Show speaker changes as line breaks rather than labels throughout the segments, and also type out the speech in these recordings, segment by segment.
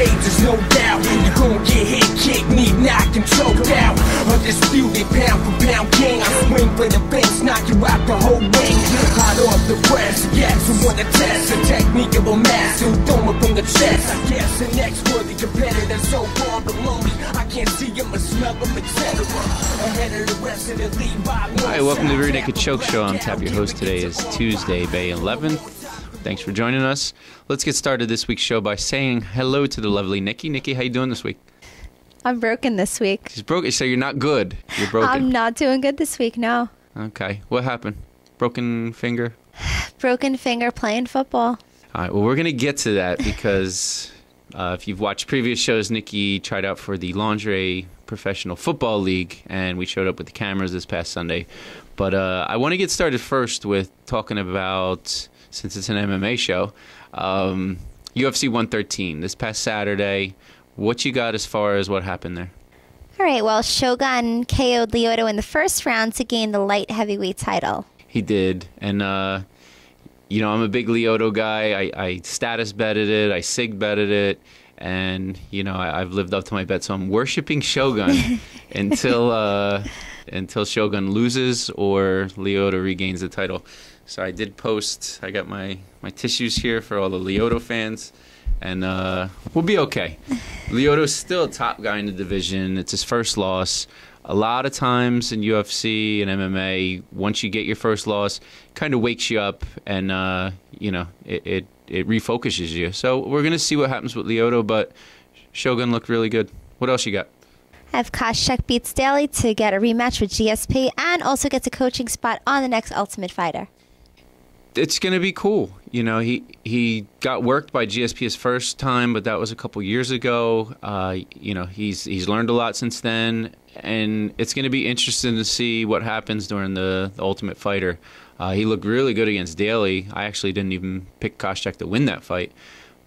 cages, no doubt. You gon' get hit, kick, knee, knocked and choked out. Undisputed pound for pound king. I swing for the bench, knock you out the whole ring. Hot off the press, yes, who wanna test the technique of a master who throw up on the chest. I guess the next worthy competitor so far below me, I can't see him or smell him, etc. Ahead of the rest of the league by one.
Hi, welcome to the Rear Naked Choke Show. I'm Tab, your host. Today is Tuesday, May 11th. Thanks for joining us. Let's get started this week's show by saying hello to the lovely Nikki. Nikki, how you doing this week?
I'm broken this week.
She's broken, so you're not good. You're broken.
I'm not doing good this week, no.
Okay. What happened? Broken finger?
Broken finger playing football.
All right, well, we're going to get to that because if you've watched previous shows, Nikki tried out for the Lingerie Professional Football League, and we showed up with the cameras this past Sunday. But I want to get started first with talking about, since it's an MMA show, UFC 113, this past Saturday. What you got as far as what happened there?
All right, well, Shogun KO'd Lyoto in the first round to gain the light heavyweight title.
He did, and you know, I'm a big Lyoto guy. I status betted it, I sig betted it, and you know, I've lived up to my bet. So I'm worshiping Shogun until Shogun loses or Lyoto regains the title. So I did post. I got my tissues here for all the Lyoto fans, and we'll be okay. Lyoto's still a top guy in the division. It's his first loss. A lot of times in UFC and MMA, once you get your first loss, kind of wakes you up and, you know, it refocuses you. So we're going to see what happens with Lyoto, but Shogun looked really good. What else you got?
I have Koscheck beats Daly to get a rematch with GSP and also gets a coaching spot on the next Ultimate Fighter.
It's going to be cool. You know, he got worked by GSP his first time, but that was a couple years ago. You know, he's learned a lot since then, and it's going to be interesting to see what happens during the Ultimate Fighter. He looked really good against Daly. I actually didn't even pick Koscheck to win that fight,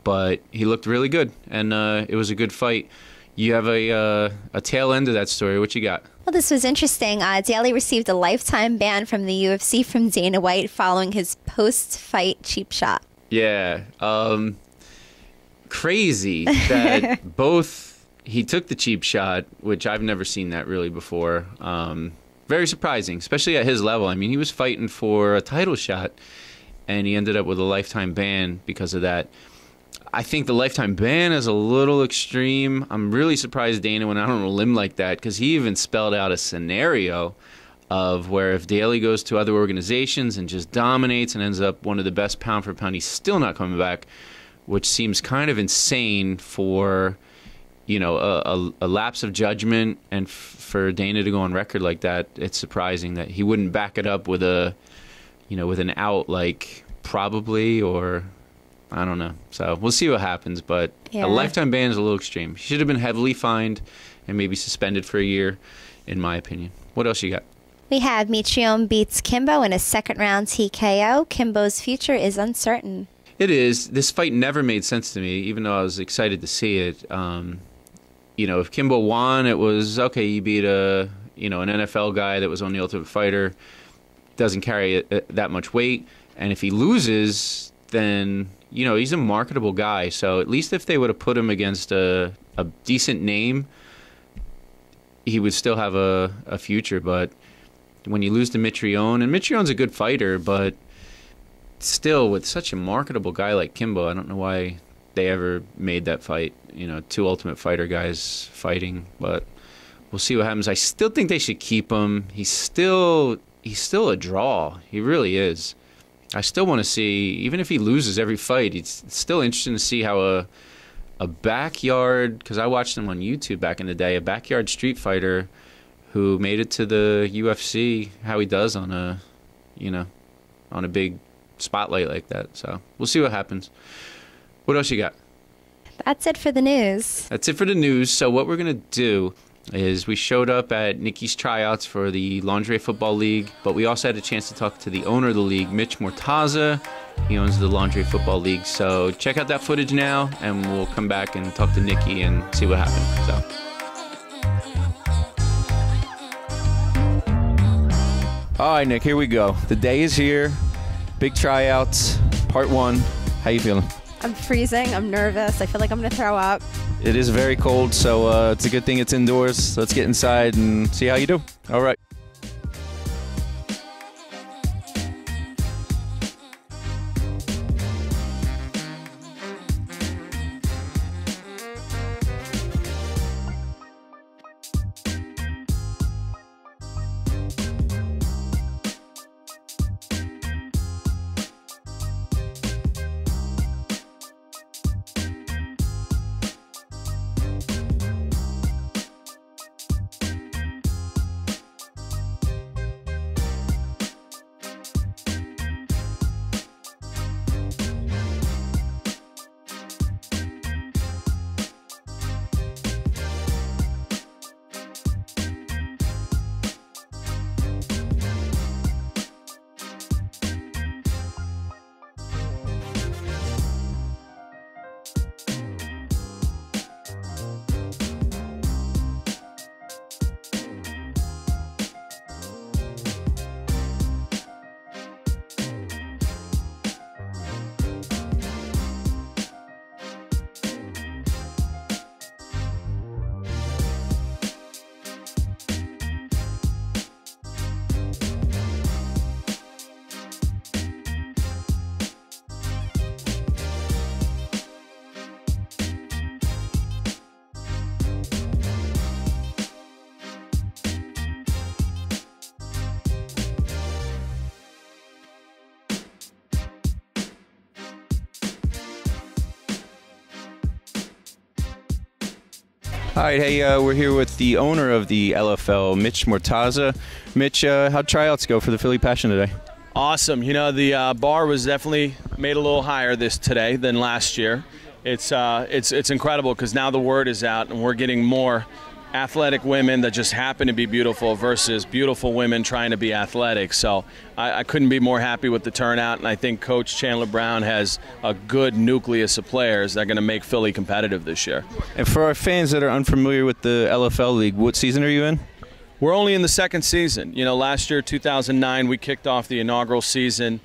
but he looked really good, and it was a good fight. You have a tail end of that story. What you got?
Well, this was interesting. Daly received a lifetime ban from the UFC from Dana White following his post-fight cheap shot.
Yeah. Crazy that both he took the cheap shot, which I've never seen that really before. Very surprising, especially at his level. I mean, he was fighting for a title shot, and he ended up with a lifetime ban because of that. I think the lifetime ban is a little extreme. I'm really surprised Dana went out on a limb like that because he even spelled out a scenario of where if Daly goes to other organizations and just dominates and ends up one of the best pound for pound, he's still not coming back, which seems kind of insane for, you know, a lapse of judgment, and for Dana to go on record like that. It's surprising that he wouldn't back it up with a, you know, with an out like probably, or I don't know. So we'll see what happens, but
yeah.
A lifetime ban is a little extreme. He should have been heavily fined and maybe suspended for a year, in my opinion. What else you got?
We have Mitrione beats Kimbo in a second-round TKO. Kimbo's future is uncertain.
It is. This fight never made sense to me, even though I was excited to see it. You know, if Kimbo won, it was, okay, you beat an NFL guy that was on the Ultimate Fighter, doesn't carry that much weight. And if he loses, then, you know, he's a marketable guy. So at least if they would have put him against a decent name, he would still have a future. But when you lose to Mitrione, and Mitrione's a good fighter, but still with such a marketable guy like Kimbo, I don't know why they ever made that fight. You know, two Ultimate Fighter guys fighting, but we'll see what happens. I still think they should keep him. He's still a draw. He really is. I still want to see, even if he loses every fight, it's still interesting to see how a backyard, because I watched him on YouTube back in the day, a backyard street fighter who made it to the UFC, how he does on a big spotlight like that. So we'll see what happens. What else you got?
That's it for the news.
That's it for the news. So what we're going to do is we showed up at Nikki's tryouts for the Lingerie Football League, but we also had a chance to talk to the owner of the league, Mitch Mortaza. He owns the Lingerie Football League. So check out that footage now, and we'll come back and talk to Nikki and see what happened. So, all right, Nick, here we go. The day is here. Big tryouts, part one. How you feeling?
I'm freezing. I'm nervous. I feel like I'm going to throw up.
It is very cold, so it's a good thing it's indoors. Let's get inside and see how you do. All right. All right, hey, we're here with the owner of the LFL, Mitch Mortaza. Mitch, how'd tryouts go for the Philly Passion today?
Awesome. You know, the bar was definitely made a little higher today than last year. It's incredible because now the word is out and we're getting more athletic women that just happen to be beautiful versus beautiful women trying to be athletic. So I couldn't be more happy with the turnout, and I think Coach Chandler Brown has a good nucleus of players that are going to make Philly competitive this year.
And for our fans that are unfamiliar with the LFL League, what season are you in?
We're only in the second season. You know, last year, 2009, we kicked off the inaugural season.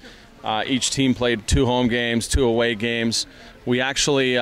Each team played 2 home games, 2 away games. We actually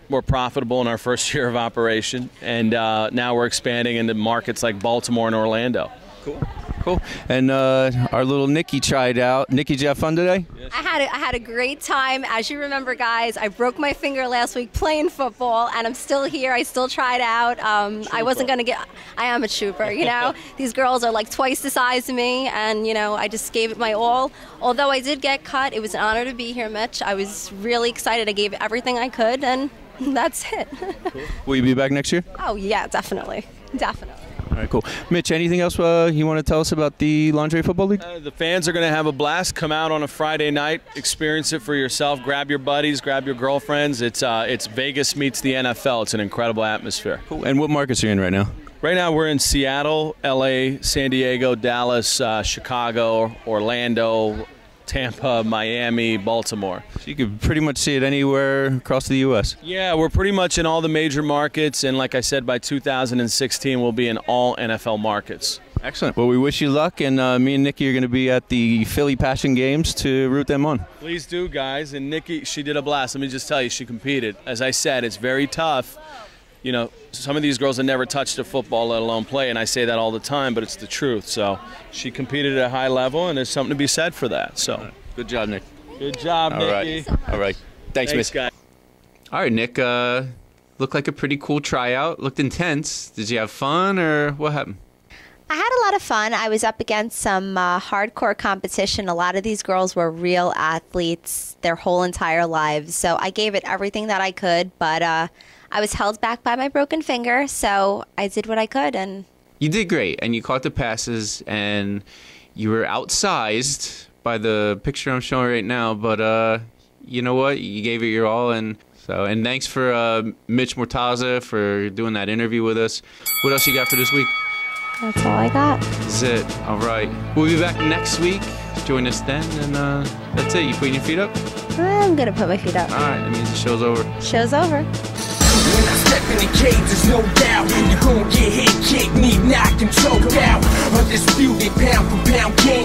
were profitable in our first year of operation, and now we're expanding into markets like Baltimore and Orlando.
Cool. And our little Nikki tried out. Nikki, did you have fun today?
Yes. I had a great time. As you remember, guys, I broke my finger last week playing football, and I'm still here. I still tried out. I wasn't going to get – I am a trooper, you know. These girls are like twice the size of me, and, you know, I just gave it my all. Although I did get cut, it was an honor to be here, Mitch. I was really excited. I gave everything I could, and that's it.
Cool. Will you be back next year?
Oh, yeah, definitely. Definitely.
All right, cool. Mitch, anything else you want to tell us about the Lingerie Football League?
The fans are going to have a blast. Come out on a Friday night, experience it for yourself. Grab your buddies, grab your girlfriends. It's Vegas meets the NFL. It's an incredible atmosphere.
Cool. And what markets are you in right now?
Right now we're in Seattle, LA, San Diego, Dallas, Chicago, Orlando, Tampa, Miami, Baltimore.
So you could pretty much see it anywhere across the U.S.
Yeah, we're pretty much in all the major markets, and like I said, by 2016 we'll be in all NFL markets.
Excellent. Well, we wish you luck, and me and Nikki are going to be at the Philly Passion Games to root them on.
Please do, guys. And Nikki, she did a blast. Let me just tell you, she competed. As I said, it's very tough. You know, some of these girls have never touched a football, let alone play, and I say that all the time, but it's the truth. So she competed at a high level, and there's something to be said for that. So
right. Good job, Nick.
Good job, Nikki.
All right. Thanks, Miss.
Guys.
All right, Nick. Looked like a pretty cool tryout. Looked intense. Did you have fun, or what happened?
I had a lot of fun. I was up against some hardcore competition. A lot of these girls were real athletes their whole entire lives. So I gave it everything that I could, but I was held back by my broken finger, so I did what I could. And
you did great, and you caught the passes, and you were outsized by the picture I'm showing right now, but you know what? You gave it your all, and thanks for Mitch Mortaza for doing that interview with us. What else you got for this week?
that's all I got.
That's it. All right. We'll be back next week. Join us then, and that's it. You putting your feet up?
I'm going to put my feet up.
All right. That means the show's over.
Show's over.
When I step in the cage, there's no doubt you're gonna get hit, kicked, knee knocked, and choked out. Undisputed pound for pound king.